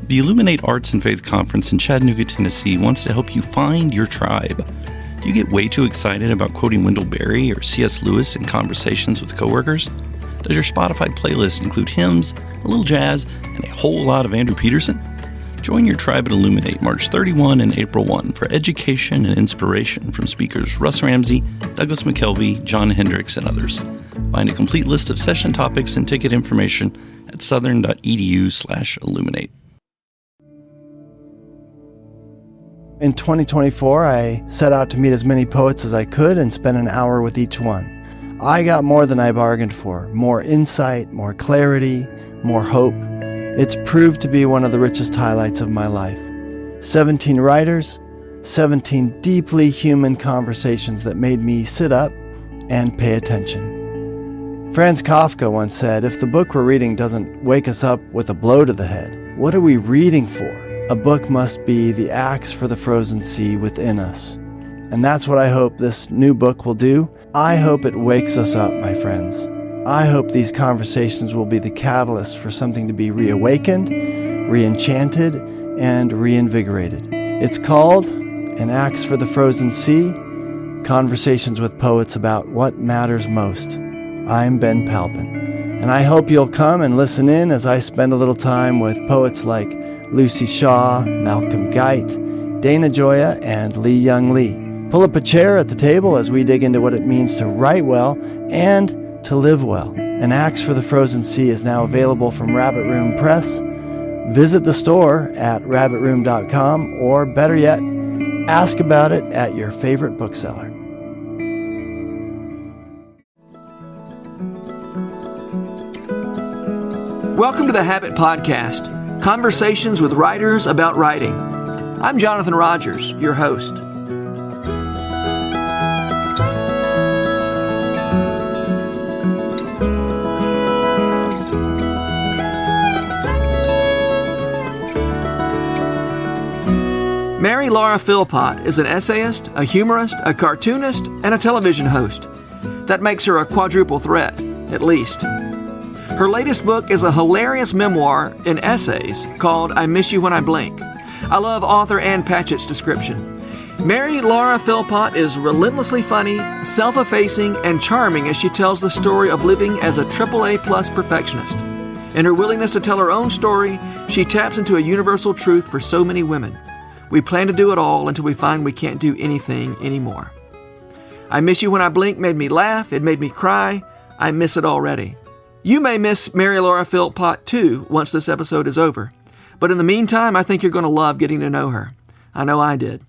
The Illuminate Arts and Faith Conference in Chattanooga, Tennessee wants to help you find your tribe. Do you get way too excited about quoting Wendell Berry or C.S. Lewis in conversations with coworkers? Does your Spotify playlist include hymns, a little jazz, and a whole lot of Andrew Peterson? Join your tribe at Illuminate March 31 and April 1 for education and inspiration from speakers Russ Ramsey, Douglas McKelvey, John Hendricks, and others. Find a complete list of session topics and ticket information at southern.edu/illuminate. In 2024, I set out to meet as many poets as I could and spend an hour with each one. I got more than I bargained for, more insight, more clarity, more hope. It's proved to be one of the richest highlights of my life. 17 writers, 17 deeply human conversations that made me sit up and pay attention. Franz Kafka once said, if the book we're reading doesn't wake us up with a blow to the head, what are we reading for? A book must be the axe for the frozen sea within us. And that's what I hope this new book will do. I hope it wakes us up, my friends. I hope these conversations will be the catalyst for something to be reawakened, re-enchanted, and reinvigorated. It's called An Axe for the Frozen Sea, Conversations with Poets About What Matters Most. I'm Ben Palpin, and I hope you'll come and listen in as I spend a little time with poets like Lucy Shaw, Malcolm Guite, Dana Gioia, and Lee Young Lee. Pull up a chair at the table as we dig into what it means to write well and to live well. An Axe for the Frozen Sea is now available from Rabbit Room Press. Visit the store at rabbitroom.com, or better yet, ask about it at your favorite bookseller. Welcome to the Habit Podcast, conversations with writers about writing. I'm Jonathan Rogers, your host. Mary Laura Philpott is an essayist, a humorist, a cartoonist, and a television host. That makes her a quadruple threat, at least. Her latest book is a hilarious memoir in essays called I Miss You When I Blink. I love author Ann Patchett's description. Mary Laura Philpott is relentlessly funny, self-effacing, and charming as she tells the story of living as a AAA+ perfectionist. In her willingness to tell her own story, she taps into a universal truth for so many women. We plan to do it all until we find we can't do anything anymore. I Miss You When I Blink made me laugh, it made me cry. I miss it already. You may miss Mary Laura Philpott too once this episode is over. But in the meantime, I think you're going to love getting to know her. I know I did.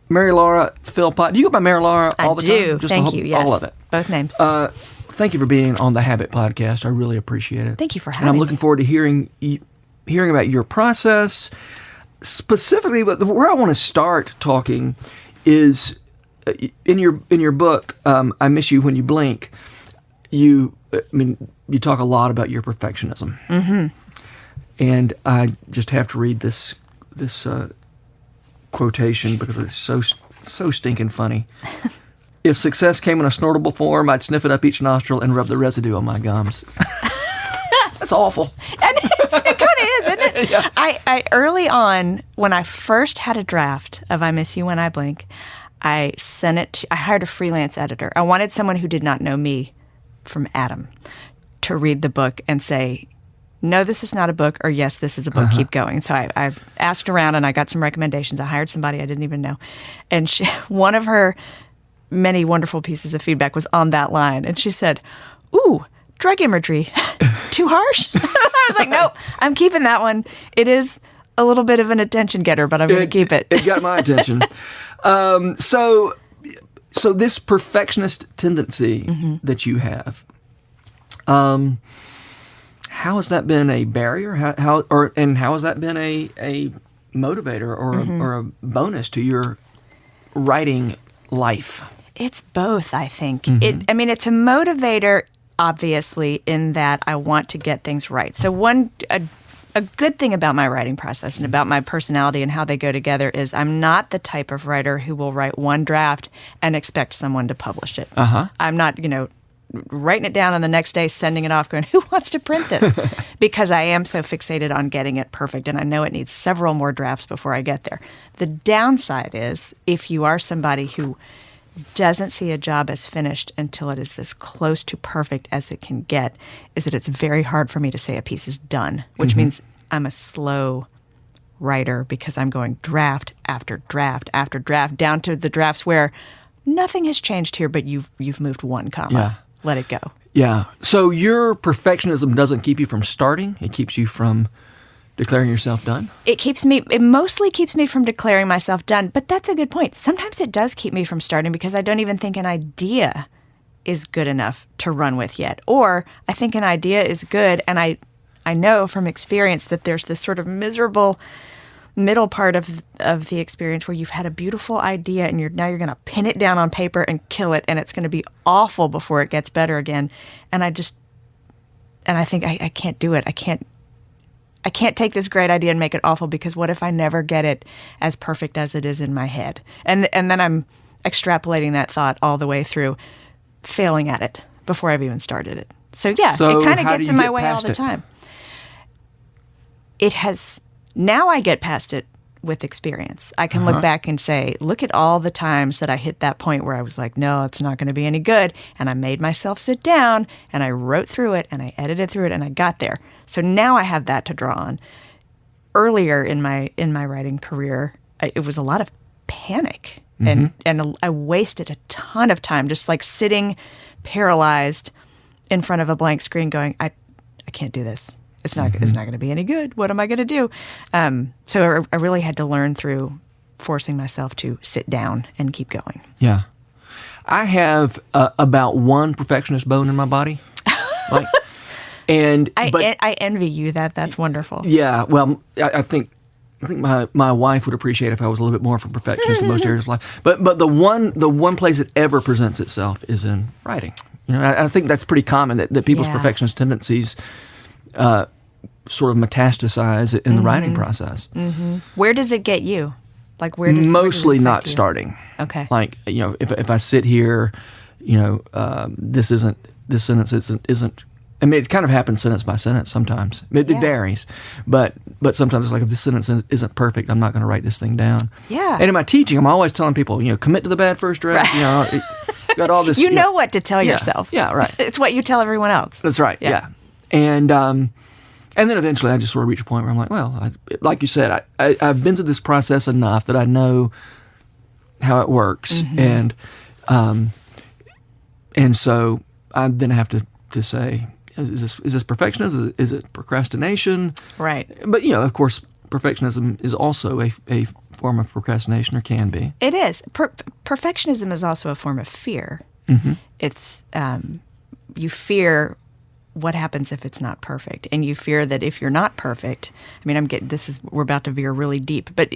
Mary Laura Philpott. Do you go by Mary Laura all the time? I do. Thank you. Yes. All of it. Both names. Thank you for being on the Habit Podcast. I really appreciate it. Thank you for having me. And I'm me. looking forward to hearing about your process. Specifically, where I want to start talking is in your book, I Miss You When You Blink. You talk a lot about your perfectionism. Mm-hmm. And I just have to read this quotation because it's so stinking funny. If success came in a snortable form, I'd sniff it up each nostril and rub the residue on my gums. That's awful. And it kind of is, isn't it? Yeah. I early on, when I first had a draft of I Miss You When I Blink, I sent it. I hired a freelance editor. I wanted someone who did not know me from Adam to read the book and say, no, this is not a book, or yes, this is a book, keep going. So I asked around and I got some recommendations. I hired somebody I didn't even know. And one of her many wonderful pieces of feedback was on that line. And she said, ooh, drug imagery, too harsh? I was like, nope, I'm keeping that one. It is a little bit of an attention getter, but I'm going to keep it. It got my attention. So this perfectionist tendency that you have, how has that been a barrier? How has that been a motivator or a bonus to your writing life? It's both, I think. It's a motivator, obviously, in that I want to get things right. So a good thing about my writing process and about my personality and how they go together is I'm not the type of writer who will write one draft and expect someone to publish it. I'm not, writing it down and the next day sending it off going, who wants to print this? Because I am so fixated on getting it perfect, and I know it needs several more drafts before I get there. The downside is if you are somebody who doesn't see a job as finished until it is as close to perfect as it can get, is that it's very hard for me to say a piece is done, which means I'm a slow writer because I'm going draft after draft after draft down to the drafts where nothing has changed here, but you've moved one comma. Yeah. Let it go. Yeah. So your perfectionism doesn't keep you from starting. It keeps you from declaring yourself done? It mostly keeps me from declaring myself done, but that's a good point. Sometimes it does keep me from starting because I don't even think an idea is good enough to run with yet. Or I think an idea is good, and I know from experience that there's this sort of miserable middle part of the experience where you've had a beautiful idea and you're going to pin it down on paper and kill it, and it's going to be awful before it gets better again. And I think I can't do it. I can't take this great idea and make it awful, because what if I never get it as perfect as it is in my head? And then I'm extrapolating that thought all the way through, failing at it before I've even started it. So yeah, it kind of gets in my way all the time. Now I get past it with experience. I can look back and say, look at all the times that I hit that point where I was like, no, it's not going to be any good. And I made myself sit down and I wrote through it and I edited through it and I got there. So now I have that to draw on. Earlier in my writing career, it was a lot of panic and I wasted a ton of time just like sitting paralyzed in front of a blank screen going, I can't do this. It's not going to be any good. What am I going to do? So I really had to learn through forcing myself to sit down and keep going. Yeah. I have about one perfectionist bone in my body. I envy you. That's wonderful. Yeah. Well, I think my wife would appreciate if I was a little bit more of a perfectionist in most areas of life. But the one place it ever presents itself is in writing. You know, I think that's pretty common that people's perfectionist tendencies sort of metastasize in the writing process. Mm-hmm. Where does it get you? Like where does mostly it not you? Starting. Okay. Like, you know, if I sit here, you know, this sentence isn't. I mean, it kind of happens sentence by sentence sometimes. It varies, but sometimes it's like, if this sentence isn't perfect, I'm not going to write this thing down. Yeah. And in my teaching, I'm always telling people, you know, commit to the bad first draft. Right. You know, you got all this. You know what to tell yourself. Yeah, right. It's what you tell everyone else. That's right. Yeah. And then eventually I just sort of reach a point where I'm like, well, like you said, I've been through this process enough that I know how it works, and so I then have to say, is this perfectionism? Is it procrastination? Right. But you know, of course, perfectionism is also a form of procrastination, or can be. It is. Perfectionism is also a form of fear. It's you fear what happens if it's not perfect, and you fear that if you're not perfect. I mean, we're about to veer really deep, but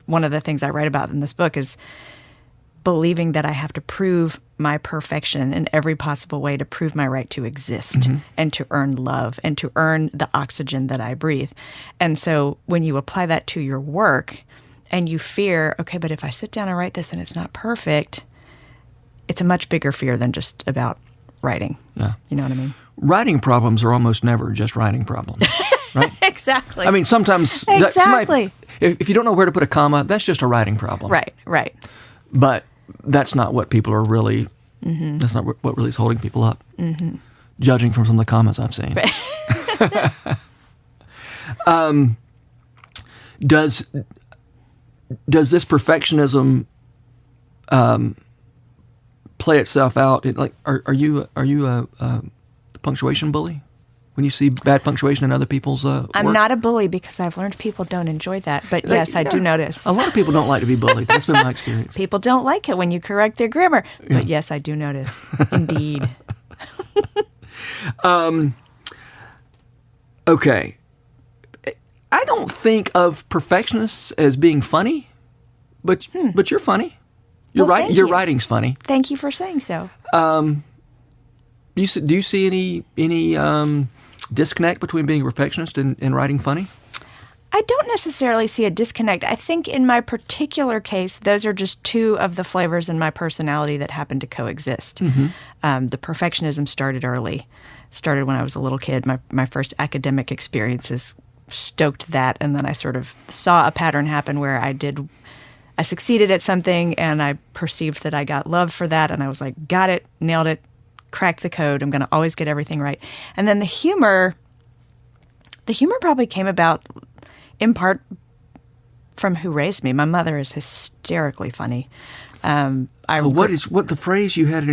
one of the things I write about in this book is believing that I have to prove my perfection in every possible way to prove my right to exist and to earn love and to earn the oxygen that I breathe. And so when you apply that to your work and you fear, okay, but if I sit down and write this and it's not perfect, it's a much bigger fear than just about writing. Yeah. You know what I mean? Writing problems are almost never just writing problems, right? Exactly. I mean, sometimes if you don't know where to put a comma, that's just a writing problem. Right. But that's not what people are really. That's not what really is holding people up. Judging from some of the comments I've seen. Right. Does this perfectionism play itself out? Are you a punctuation bully? When you see bad punctuation in other people's work? I'm not a bully because I've learned people don't enjoy that. But yes, I do notice. A lot of people don't like to be bullied. That's been my experience. People don't like it when you correct their grammar. But yes, I do notice. Indeed. Okay. I don't think of perfectionists as being funny, but you're funny. Your writing's funny. Thank you for saying so. Do you see any disconnect between being a perfectionist and writing funny? I don't necessarily see a disconnect. I think in my particular case, those are just two of the flavors in my personality that happen to coexist. The perfectionism started early, started when I was a little kid. My first academic experiences stoked that, and then I sort of saw a pattern happen where I succeeded at something, and I perceived that I got love for that, and I was like, got it, nailed it, cracked the code, I'm going to always get everything right. And then the humor probably came about in part from who raised me. My mother is hysterically funny. What the phrase you had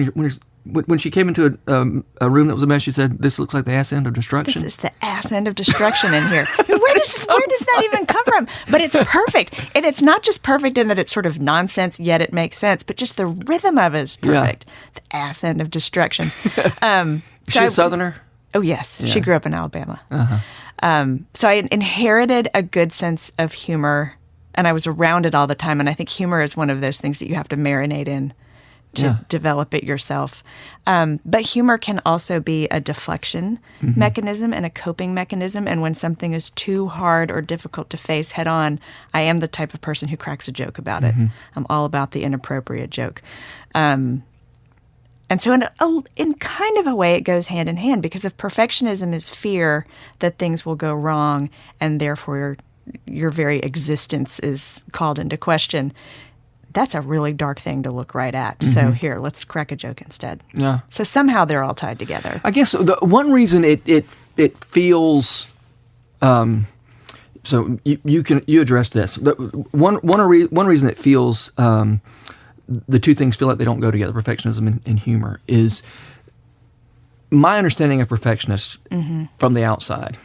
when she came into a room that was a mess? She said, "This looks like the ass end of destruction." This is the ass end of destruction in here. Where does that even come from? But it's perfect, and it's not just perfect in that it's sort of nonsense yet it makes sense, but just the rhythm of it is perfect. Yeah. The ass end of destruction. Is she a Southerner? Oh yes, yeah. She grew up in Alabama. So I inherited a good sense of humor, and I was around it all the time. And I think humor is one of those things that you have to marinate in to develop it yourself. But humor can also be a deflection mechanism and a coping mechanism. And when something is too hard or difficult to face head on, I am the type of person who cracks a joke about it. I'm all about the inappropriate joke. And so in kind of a way, it goes hand in hand, because if perfectionism is fear that things will go wrong and therefore your very existence is called into question, that's a really dark thing to look right at. So here, let's crack a joke instead. Yeah. So somehow they're all tied together. I guess the one reason it feels so you address this. One reason it feels the two things feel like they don't go together, perfectionism and humor, is my understanding of perfectionists from the outside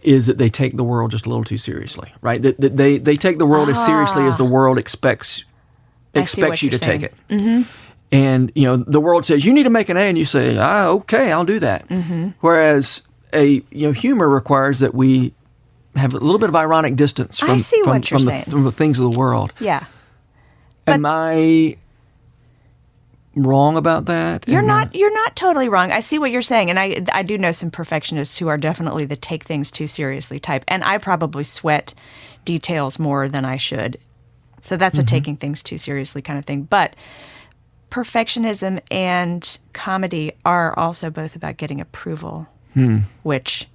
is that they take the world just a little too seriously, right? That they take the world as seriously as the world expects you to take it. And the world says you need to make an A, and you say, okay, I'll do that. Whereas humor requires that we have a little bit of ironic distance from the things of the world. Yeah. Am I wrong about that? You're not totally wrong. I see what you're saying, and I do know some perfectionists who are definitely the take things too seriously type, and I probably sweat details more than I should. So that's a taking things too seriously kind of thing. But perfectionism and comedy are also both about getting approval, which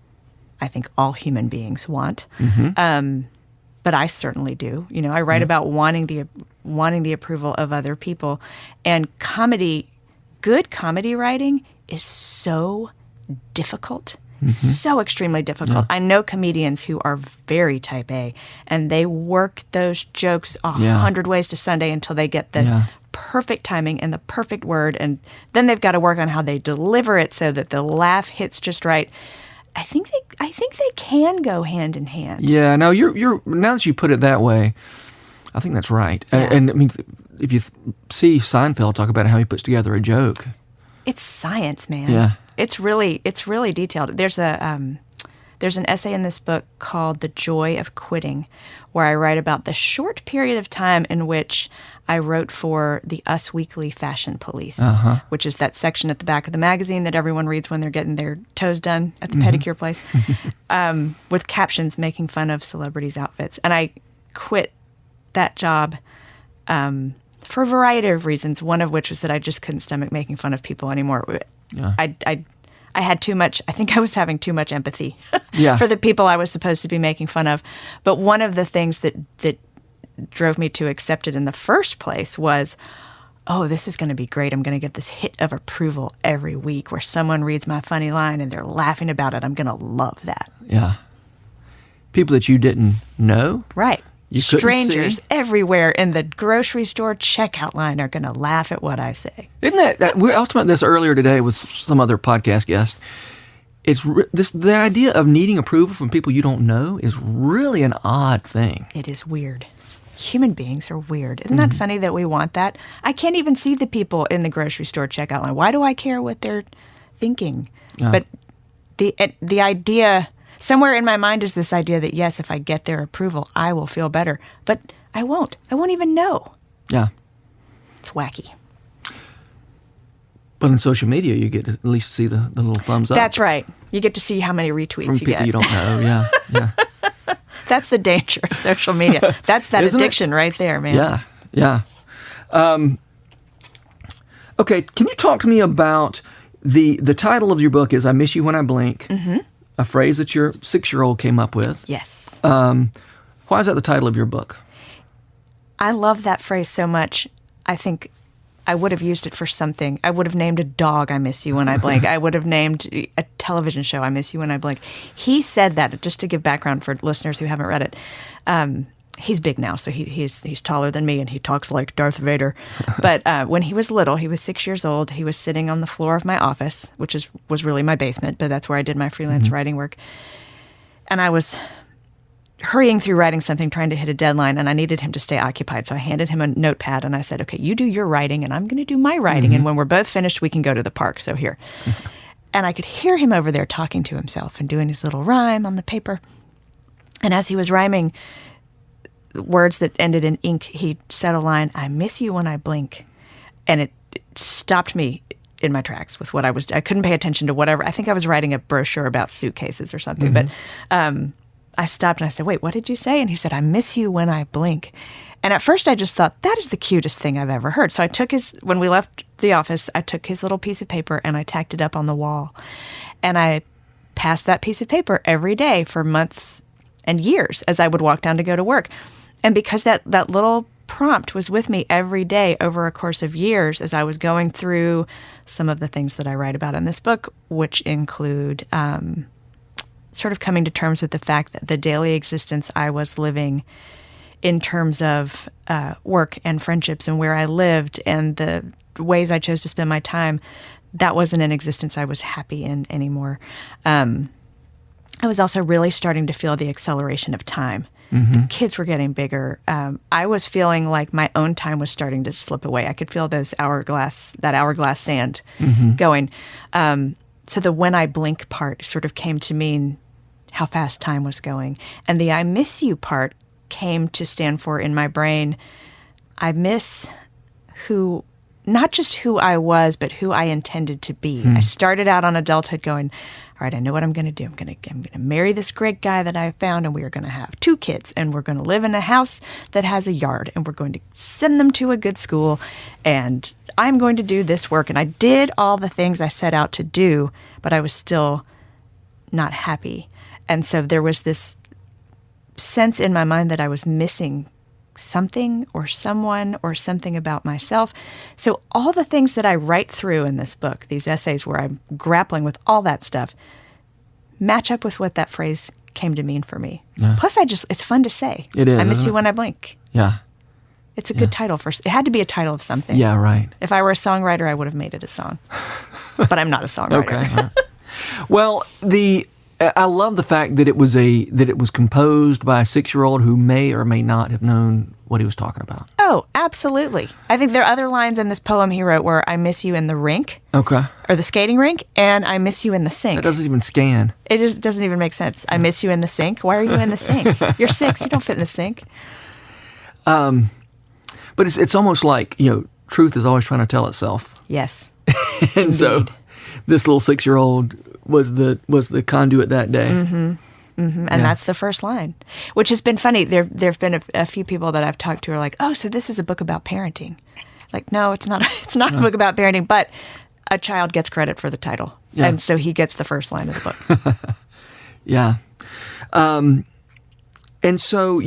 I think all human beings want. But I certainly do. I write about wanting the approval of other people, and good comedy writing is so difficult, so extremely difficult. I know comedians who are very type A, and they work those jokes 100 ways to Sunday until they get the perfect timing and the perfect word, and then they've got to work on how they deliver it so that the laugh hits just right. I think they can go hand in hand. Yeah, no, you're now that you put it that way, I think that's right. Yeah. And I mean, if you see Seinfeld talk about how he puts together a joke, it's science, man. Yeah, it's really detailed. There's an essay in this book called "The Joy of Quitting," where I write about the short period of time in which I wrote for the Us Weekly Fashion Police, which is that section at the back of the magazine that everyone reads when they're getting their toes done at the pedicure place, with captions making fun of celebrities' outfits. And I quit that job for a variety of reasons, one of which was that I just couldn't stomach making fun of people anymore. Yeah. I had too much, I think I was having too much empathy for the people I was supposed to be making fun of. But one of the things that drove me to accept it in the first place was, oh, this is going to be great. I'm going to get this hit of approval every week where someone reads my funny line and they're laughing about it. I'm going to love that. Yeah. People that you didn't know. Right. You Strangers everywhere in the grocery store checkout line are going to laugh at what I say. Isn't that I was talking about this earlier today with some other podcast guest. The idea of needing approval from people you don't know is really an odd thing. It is weird. Human beings are weird. Isn't that funny that we want that? I can't even see the people in the grocery store checkout line. Why do I care what they're thinking? But the idea, somewhere in my mind is this idea that, yes, if I get their approval, I will feel better. But I won't. I won't even know. Yeah. It's wacky. But on social media, you get to at least see the little thumbs up. That's right. You get to see how many retweets from you people get. you don't know. Yeah, yeah. That's the danger of social media. That's that Isn't addiction right there, man. Yeah, yeah. Okay, can you talk to me about the title of your book is "I Miss You When I Blink," a phrase that your 6-year-old came up with. Yes. Why is that the title of your book? I love that phrase so much. I think I would have used it for something. I would have named a dog, "I miss you when I blink." I would have named a television show, "I miss you when I blink." He said that, just to give background for listeners who haven't read it. He's big now, so he's taller than me, and he talks like Darth Vader. But when he was little, he was 6 years old. He was sitting on the floor of my office, which was really my basement, but that's where I did my freelance writing work. And I was hurrying through writing something, trying to hit a deadline, and I needed him to stay occupied. So I handed him a notepad, and I said, "Okay, you do your writing, and I'm going to do my writing. And when we're both finished, we can go to the park. So here." And I could hear him over there talking to himself and doing his little rhyme on the paper. And as he was rhyming words that ended in ink, he said a line, "I miss you when I blink." And it stopped me in my tracks with what I couldn't pay attention to whatever. I think I was writing a brochure about suitcases or something. But I stopped and I said, "Wait, what did you say?" And he said, "I miss you when I blink." And at first I just thought, that is the cutest thing I've ever heard. So I took when we left the office, I took his little piece of paper and I tacked it up on the wall. And I passed that piece of paper every day for months and years as I would walk down to go to work. And because that little prompt was with me every day over a course of years as I was going through some of the things that I write about in this book, which include sort of coming to terms with the fact that the daily existence I was living in terms of work and friendships and where I lived and the ways I chose to spend my time, that wasn't an existence I was happy in anymore. I was also really starting to feel the acceleration of time. The kids were getting bigger. I was feeling like my own time was starting to slip away. I could feel that hourglass sand going. So the "when I blink" part sort of came to mean how fast time was going. And the "I miss you" part came to stand for, in my brain, I miss not just who I was, but who I intended to be. I started out on adulthood going, all right, I know what I'm going to do. I'm going to marry this great guy that I found, and we are going to have 2 kids, and we're going to live in a house that has a yard, and we're going to send them to a good school, and I'm going to do this work. And I did all the things I set out to do, but I was still not happy. And so there was this sense in my mind that I was missing something or someone or something about myself. So all the things that I write through in this book, these essays where I'm grappling with all that stuff, match up with what that phrase came to mean for me. Yeah. Plus, it's fun to say. It is. I miss you when I blink. Yeah. It's a good title it had to be a title of something. Yeah, right. If I were a songwriter, I would have made it a song. But I'm not a songwriter. Okay. Right. Well, I love the fact that it was composed by a 6-year-old who may or may not have known what he was talking about. Oh, absolutely. I think there are other lines in this poem he wrote where I miss you in the rink. Okay. Or the skating rink, and I miss you in the sink. That doesn't even scan. It doesn't even make sense. I miss you in the sink. Why are you in the sink? You're 6. You don't fit in the sink. But it's almost like, truth is always trying to tell itself. Yes. And so this little 6-year-old was the conduit that day. And that's the first line, which has been funny. There've been a few people that I've talked to are like, "Oh, so this is a book about parenting?" Like, no, it's not. It's not a book about parenting, but a child gets credit for the title, and so he gets the first line of the book. Yeah, and so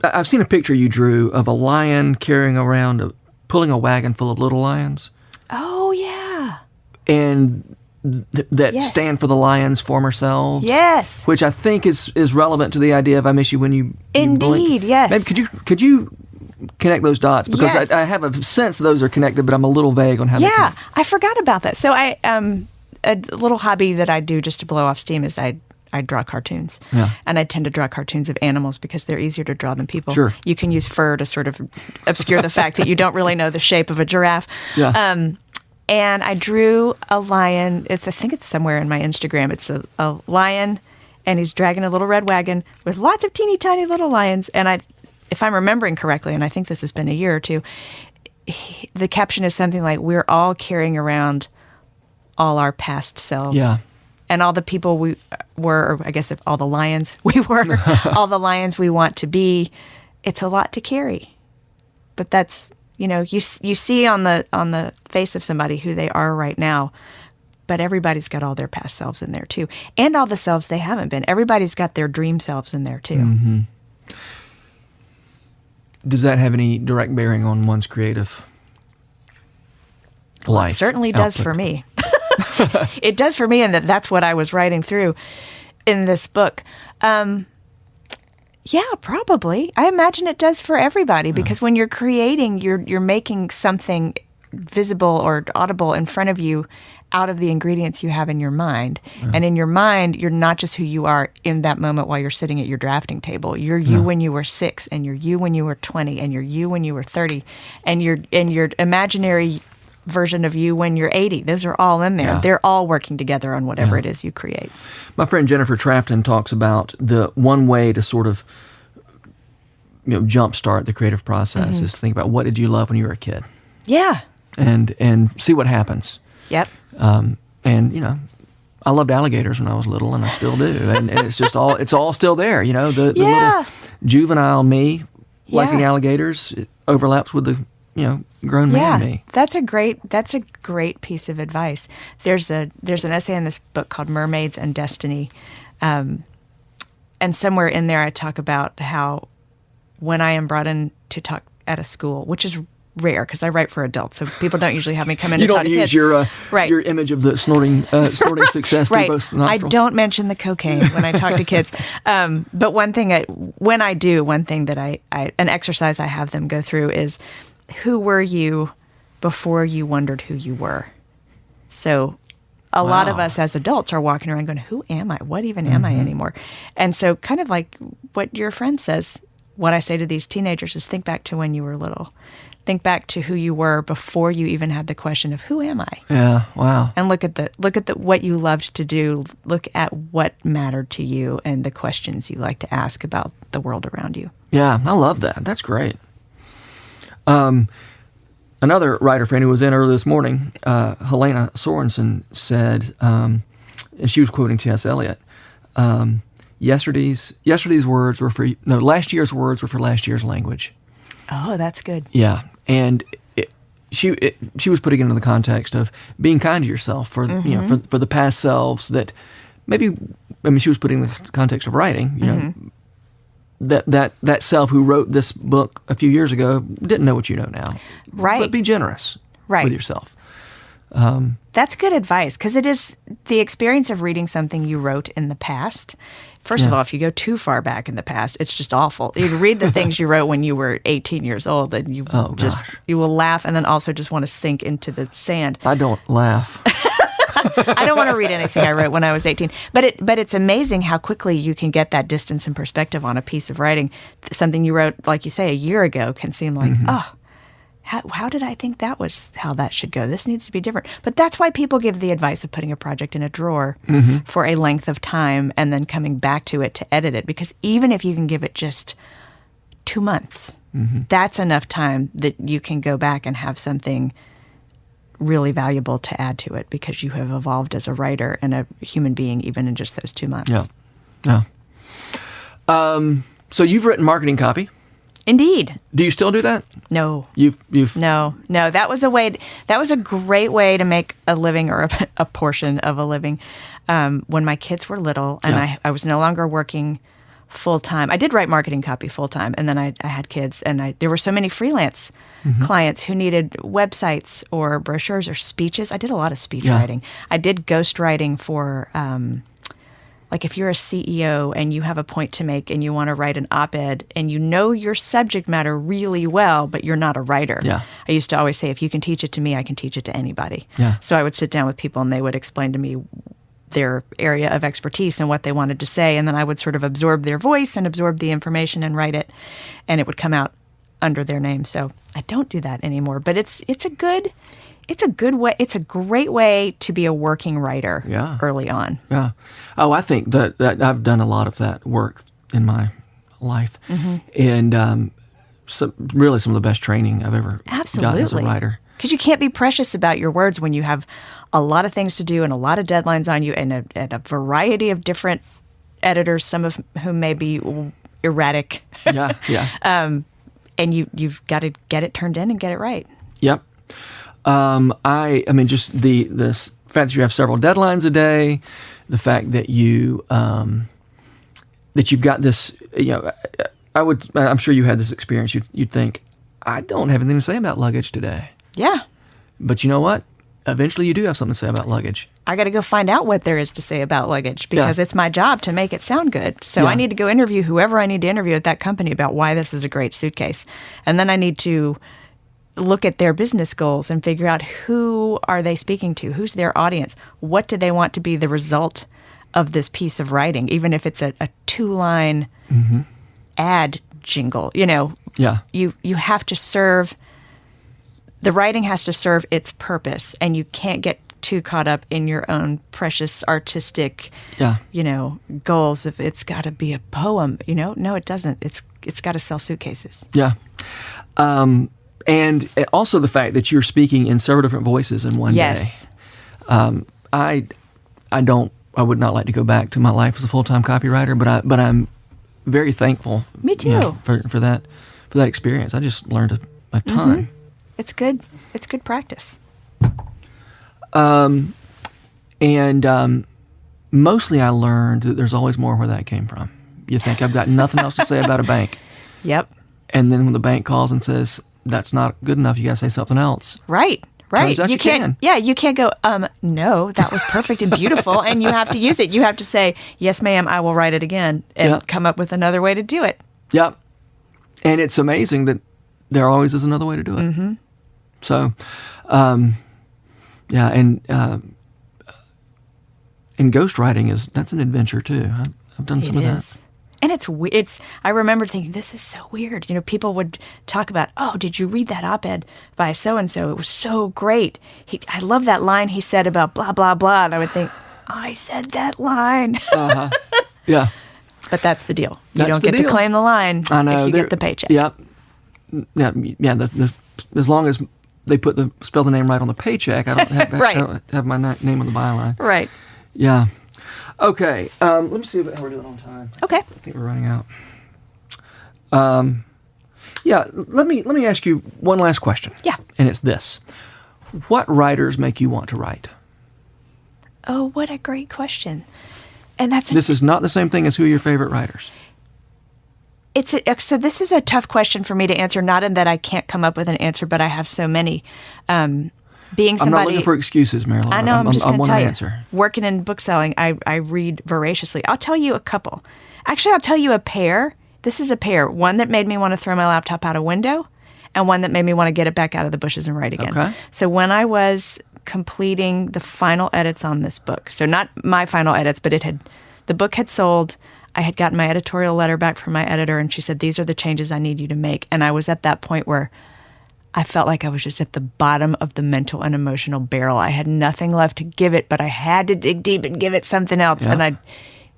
I've seen a picture you drew of a lion pulling a wagon full of little lions. Oh yeah, and that stand for the lion's former selves. Yes. Which I think is relevant to the idea of I miss you when you Indeed, blink. yes. Maybe could you connect those dots? Because yes. I have a sense those are connected, but I'm a little vague on how they connect. Yeah, I forgot about that. So a little hobby that I do just to blow off steam is I draw cartoons. Yeah. And I tend to draw cartoons of animals because they're easier to draw than people. Sure. You can use fur to sort of obscure the fact that you don't really know the shape of a giraffe. Yeah. And I drew a lion. I think it's somewhere in my Instagram. It's a lion, and he's dragging a little red wagon with lots of teeny tiny little lions. And if I'm remembering correctly, and I think this has been a year or two, the caption is something like, we're all carrying around all our past selves. Yeah. And all the people we were, or I guess if all the lions we were, all the lions we want to be. It's a lot to carry. But that's, you see on the face of somebody who they are right now, but everybody's got all their past selves in there too. And all the selves they haven't been. Everybody's got their dream selves in there too. Mm-hmm. Does that have any direct bearing on one's creative life? It certainly does for me. It does for me, and that's what I was writing through in this book. Yeah, probably. I imagine it does for everybody, because when you're creating, you're making something visible or audible in front of you out of the ingredients you have in your mind. And in your mind, you're not just who you are in that moment while you're sitting at your drafting table. You're you when you were 6, and you're you when you were 20, and you're you when you were 30, and your imaginary version of you when you're 80. Those are all in there. Yeah. They're all working together on whatever it is you create. My friend Jennifer Trafton talks about the one way to sort of jumpstart the creative process is to think about, what did you love when you were a kid? Yeah. And see what happens. Yep. And I loved alligators when I was little, and I still do. And it's just it's all still there. The little juvenile me liking alligators, it overlaps with the grown man me. That's a great piece of advice. There's an essay in this book called Mermaids and Destiny, and somewhere in there I talk about how when I am brought in to talk at a school, which is rare because I write for adults, so people don't usually have me come in to talk to kids. You don't use your image of the snorting success through both nostrils. I don't mention the cocaine when I talk to kids. But one thing that an exercise I have them go through is, who were you before you wondered who you were? So a lot of us as adults are walking around going, who am I? What even am I anymore? And so kind of like what your friend says, what I say to these teenagers is, think back to when you were little. Think back to who you were before you even had the question of, who am I? Yeah, wow. And look at what you loved to do. Look at what mattered to you and the questions you like to ask about the world around you. Yeah, I love that. That's great. Another writer friend who was in early this morning, Helena Sorensen, said, and she was quoting T.S. Eliot, last year's words were for last year's language. Oh, that's good. Yeah, and she was putting it into the context of being kind to yourself for the past selves that maybe, she was putting in the context of writing, that self who wrote this book a few years ago didn't know what you know now. Right. But be generous with yourself. That's good advice, because it is the experience of reading something you wrote in the past. First of all, if you go too far back in the past, it's just awful. You read the things you wrote when you were 18 years old, and you you will laugh, and then also just want to sink into the sand. I don't laugh. I don't want to read anything I wrote when I was 18. But it's amazing how quickly you can get that distance and perspective on a piece of writing. Something you wrote, like you say, a year ago can seem like, how did I think that was how that should go? This needs to be different. But that's why people give the advice of putting a project in a drawer for a length of time and then coming back to it to edit it. Because even if you can give it just 2 months, that's enough time that you can go back and have something really valuable to add to it, because you have evolved as a writer and a human being even in just those 2 months. Yeah. So you've written marketing copy. Indeed. Do you still do that? No. You've No. That was a great way to make a living, or a portion of a living, when my kids were little and I was no longer working full time. I did write marketing copy full time, and then I had kids, and there were so many freelance clients who needed websites or brochures or speeches. I did a lot of speech writing. I did ghost writing for, like if you're a CEO and you have a point to make and you want to write an op-ed and you know your subject matter really well, but you're not a writer. Yeah. I used to always say, if you can teach it to me, I can teach it to anybody. Yeah. So I would sit down with people and they would explain to me their area of expertise and what they wanted to say, and then I would sort of absorb their voice and absorb the information and write it, and it would come out under their name. So I don't do that anymore, but it's a good way. It's a great way to be a working writer early on. Yeah. Oh, I think that I've done a lot of that work in my life, and really some of the best training I've ever gotten as a Absolutely. writer. Because you can't be precious about your words when you have a lot of things to do and a lot of deadlines on you and a variety of different editors, some of whom may be erratic. Yeah, yeah. And you've got to get it turned in and get it right. Yep. I mean, just the fact that you have several deadlines a day, the fact that you've got this, I'm sure you had this experience. You'd think, I don't have anything to say about luggage today. Yeah. But you know what? Eventually you do have something to say about luggage. I got to go find out what there is to say about luggage because it's my job to make it sound good. So Yeah. I need to go interview whoever I need to interview at that company about why this is a great suitcase. And then I need to look at their business goals and figure out who are they speaking to? Who's their audience? What do they want to be the result of this piece of writing? Even if it's a 2-line ad jingle, Yeah. you have to serve, the writing has to serve its purpose, and you can't get too caught up in your own precious artistic, Yeah. goals. If it's got to be a poem, no, it doesn't. It's got to sell suitcases. Yeah. And also the fact that you're speaking in several different voices in one Yes. day. I would not like to go back to my life as a full-time copywriter, but I'm very thankful. Me too. For that experience. I just learned a ton. It's good. It's good practice. And mostly I learned that there's always more where that came from. You think I've got nothing else to say about a bank. Yep. And then when the bank calls and says, that's not good enough, you got to say something else. Right. Turns out you can't. can. Yeah, you can't go. No, that was perfect and beautiful, and you have to use it. You have to say, "Yes, ma'am, I will write it again," and Yeah. come up with another way to do it. Yep. And it's amazing that there always is another way to do it. Mm-hmm. So, yeah, and ghostwriting that's an adventure too. I've done some of that. And it's. I remember thinking, this is so weird. People would talk about, oh, did you read that op-ed by so and so? It was so great. I love that line he said about blah blah blah. And I would think, I said that line. Yeah. But that's the deal. You That's don't the get to deal. claim the line I know. if you get the paycheck. Yep. Yeah. As long as they spell the name right on the paycheck, I don't have, Right. I don't have my name on the byline. Right. Yeah. Okay. Let me see how we're doing on time. Okay. I think we're running out. Yeah. Let me ask you one last question. Yeah. And it's this: what writers make you want to write? Oh, what a great question. And that's This is not the same thing as who are your favorite writers. So this is a tough question for me to answer, not in that I can't come up with an answer, but I have so many. Being somebody, I'm not looking for excuses, Marilyn. I know. I'm just I going to want tell an you. answer. Working in book selling, I read voraciously. I'll tell you a couple. Actually, I'll tell you a pair. This is a pair. One that made me want to throw my laptop out a window, and one that made me want to get it back out of the bushes and write again. Okay. So when I was completing the final edits on this book, so not my final edits, but the book had sold. I had gotten my editorial letter back from my editor, and she said, these are the changes I need you to make. And I was at that point where I felt like I was just at the bottom of the mental and emotional barrel. I had nothing left to give it, but I had to dig deep and give it something else. Yeah. And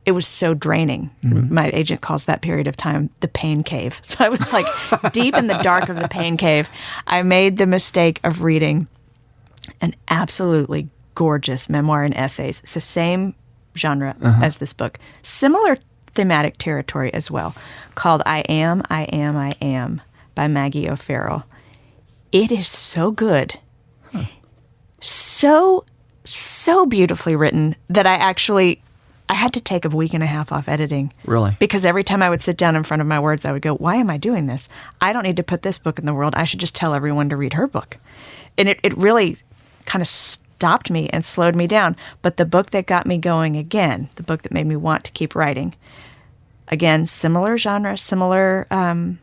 it was so draining. Mm-hmm. My agent calls that period of time the pain cave. So I was like deep in the dark of the pain cave. I made the mistake of reading an absolutely gorgeous memoir and essays. So same genre as this book. Similar thematic territory as well, called I Am, I Am, I Am by Maggie O'Farrell. It is so good. So beautifully written that I had to take a week and a half off editing. Really? Because every time I would sit down in front of my words, I would go, why am I doing this? I don't need to put this book in the world. I should just tell everyone to read her book. And it really kind of stopped me and slowed me down. But the book that got me going again, the book that made me want to keep writing, again, similar genre, some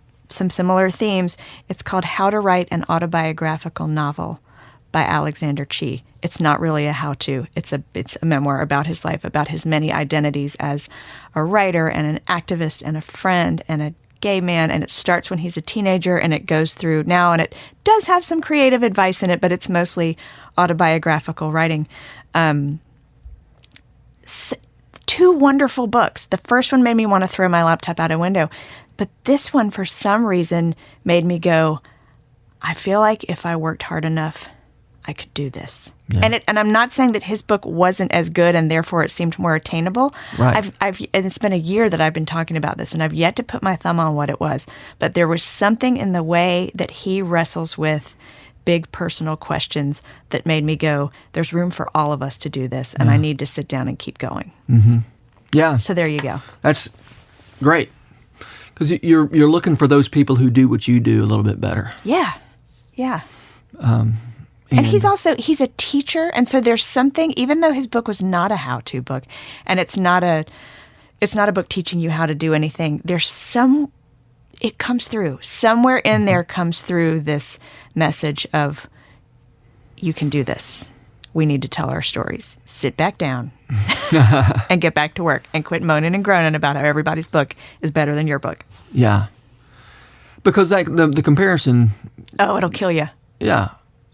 similar themes. It's called How to Write an Autobiographical Novel by Alexander Chee. It's not really a how-to. It's a memoir about his life, about his many identities as a writer and an activist and a friend and a gay man. And it starts when he's a teenager and it goes through now. And it does have some creative advice in it, but it's mostly autobiographical writing. 2 wonderful books. The first one made me want to throw my laptop out a window. But this one, for some reason, made me go, I feel like if I worked hard enough, I could do this. Yeah. And I'm not saying that his book wasn't as good and therefore it seemed more attainable. Right. And it's been a year that I've been talking about this, and I've yet to put my thumb on what it was. But there was something in the way that he wrestles with big personal questions that made me go, there's room for all of us to do this, and I need to sit down and keep going. Mm-hmm. Yeah. So there you go. That's great. Because you're looking for those people who do what you do a little bit better. Yeah. Yeah. And he's a teacher, and so there's something, even though his book was not a how-to book, and it's not a book teaching you how to do anything, it comes through. Somewhere in there comes through this message of, you can do this. We need to tell our stories. Sit back down and get back to work and quit moaning and groaning about how everybody's book is better than your book. Yeah. Because the comparison... Oh, it'll kill you. Yeah.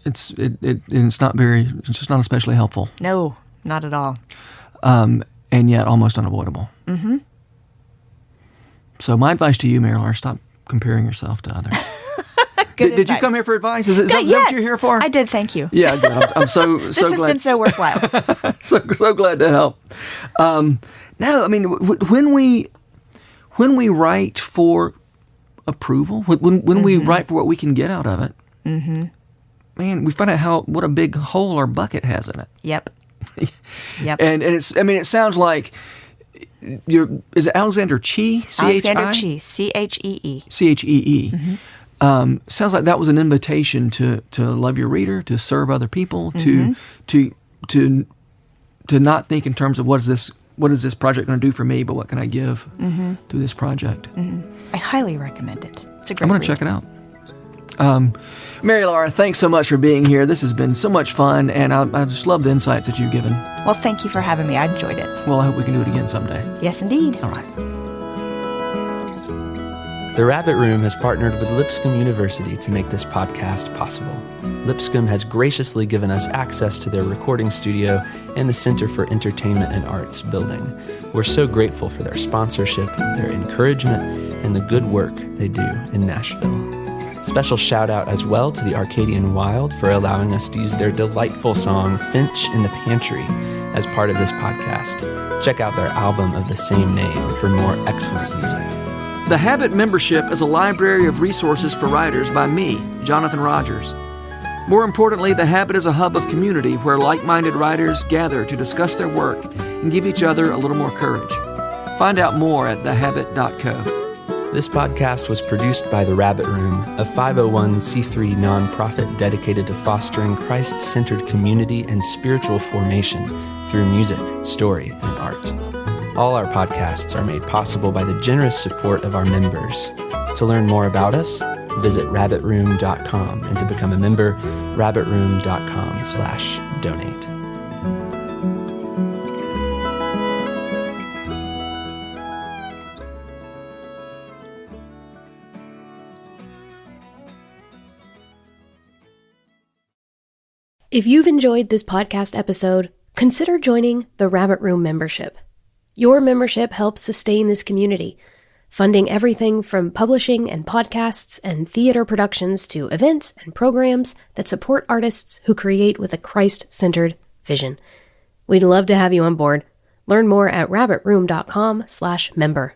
It's just not especially helpful. No, not at all. And yet almost unavoidable. Mm-hmm. So my advice to you, Mary Laura, stop comparing yourself to others. Did you come here for advice? Is that what you're here for? I did, thank you. Yeah, good. I'm so this glad. This has been so worthwhile. so glad to help. No, I mean, when we write for approval, when we write for what we can get out of it, man, we find out what a big hole our bucket has in it. Yep. And it's, I mean, it sounds like is it Alexander Chee? Alexander Chee, Chee. Chee. Sounds like that was an invitation to love your reader, to serve other people, to not think in terms of what is this project going to do for me, but what can I give through this project. I highly recommend it. It's a great I'm going to check it out. Mary Laura, thanks so much for being here. This has been so much fun, and I just love the insights that you've given. Well, thank you for having me. I enjoyed it. Well, I hope we can do it again someday. Yes, indeed. All right. The Rabbit Room has partnered with Lipscomb University to make this podcast possible. Lipscomb has graciously given us access to their recording studio and the Center for Entertainment and Arts building. We're so grateful for their sponsorship, their encouragement, and the good work they do in Nashville. Special shout out as well to the Arcadian Wild for allowing us to use their delightful song Finch in the Pantry as part of this podcast. Check out their album of the same name for more excellent music. The Habit membership is a library of resources for writers by me, Jonathan Rogers. More importantly, The Habit is a hub of community where like-minded writers gather to discuss their work and give each other a little more courage. Find out more at thehabit.co. This podcast was produced by The Rabbit Room, a 501c3 nonprofit dedicated to fostering Christ-centered community and spiritual formation through music, story, and art. All our podcasts are made possible by the generous support of our members. To learn more about us, visit rabbitroom.com, and to become a member, rabbitroom.com/donate. If you've enjoyed this podcast episode, consider joining the Rabbit Room membership. Your membership helps sustain this community, funding everything from publishing and podcasts and theater productions to events and programs that support artists who create with a Christ-centered vision. We'd love to have you on board. Learn more at rabbitroom.com/member.